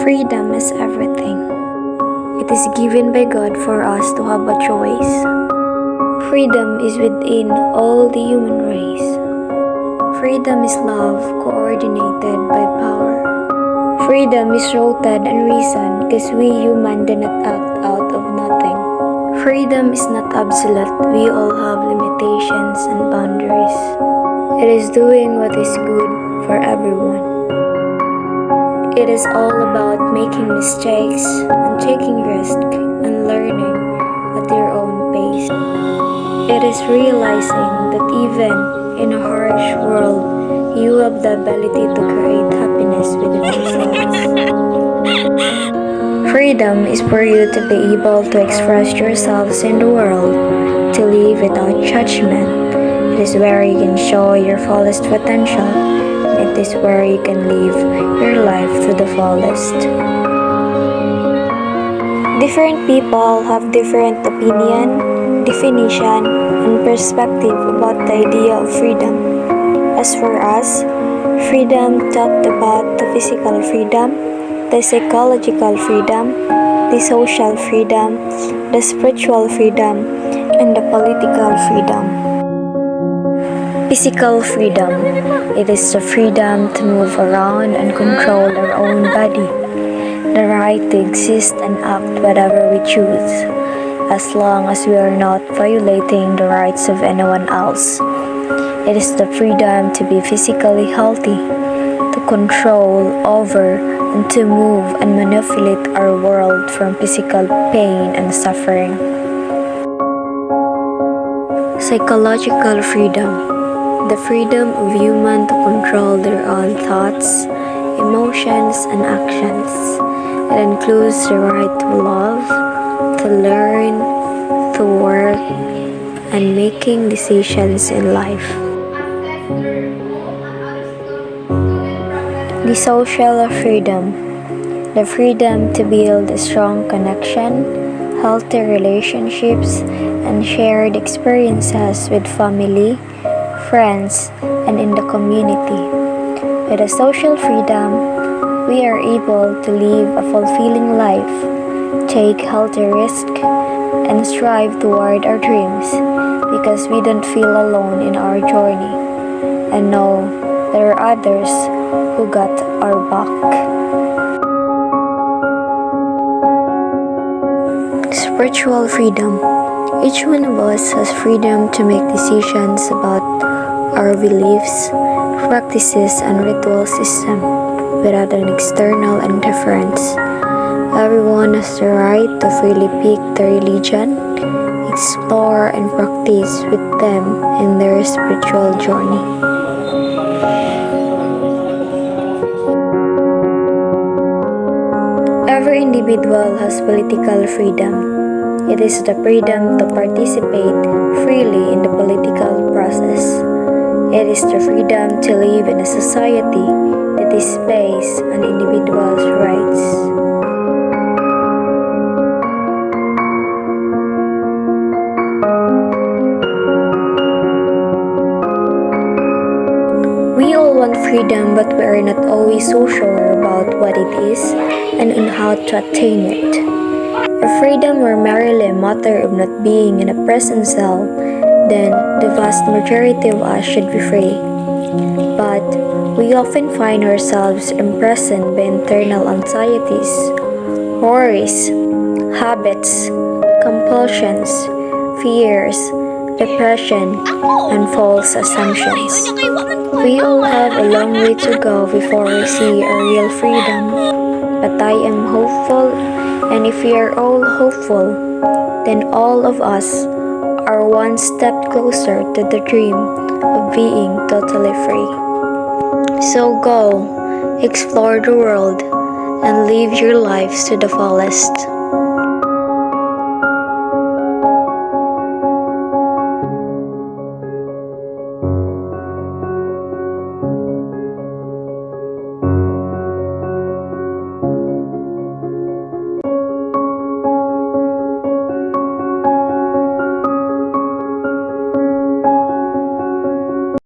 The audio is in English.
Freedom is everything. It is given by God for us to have a choice. Freedom is within all the human race. Freedom is love coordinated by power. Freedom is rooted in reason because we human do not act out of nothing. Freedom is not absolute. We all have limitations and boundaries. It is doing what is good for everyone. It is all about making mistakes and taking risks and learning at your own pace. It is realizing that even in a harsh world, you have the ability to create happiness within yourselves. Freedom is for you to be able to express yourselves in the world, to live without judgment. It is where you can show your fullest potential. It is where you can live your life to the fullest. Different people have different opinion, definition, and perspective about the idea of freedom. As for us, freedom talked about the physical freedom, the psychological freedom, the social freedom, the spiritual freedom, and the political freedom. Physical freedom. It is the freedom to move around and control our own body. The right to exist and act whatever we choose, as long as we are not violating the rights of anyone else. It is the freedom to be physically healthy, to control over and to move and manipulate our world from physical pain and suffering. Psychological freedom. The freedom of humans to control their own thoughts, emotions, and actions. It includes the right to love, to learn, to work, and making decisions in life. The social freedom. The freedom to build a strong connection, healthy relationships, and shared experiences with family, friends, and in the community. With a social freedom, we are able to live a fulfilling life, take healthy risks, and strive toward our dreams because we don't feel alone in our journey and know there are others who got our back. Spiritual freedom. Each one of us has freedom to make decisions about our beliefs, practices, and ritual system without an external interference. Everyone has the right to freely pick their religion, explore, and practice with them in their spiritual journey. Every individual has political freedom. It is the freedom to participate freely in the political process. It is the freedom to live in a society that is based on individuals' rights. We all want freedom, but we are not always so sure about what it is and on how to attain it. If freedom were merely a matter of not being in a prison cell, then the vast majority of us should be free. But we often find ourselves imprisoned by internal anxieties, worries, habits, compulsions, fears, depression, and false assumptions. We all have a long way to go before we see a real freedom, but I am hopeful, and if we are all hopeful, then all of us are one step closer to the dream of being totally free. So go, explore the world, and live your lives to the fullest.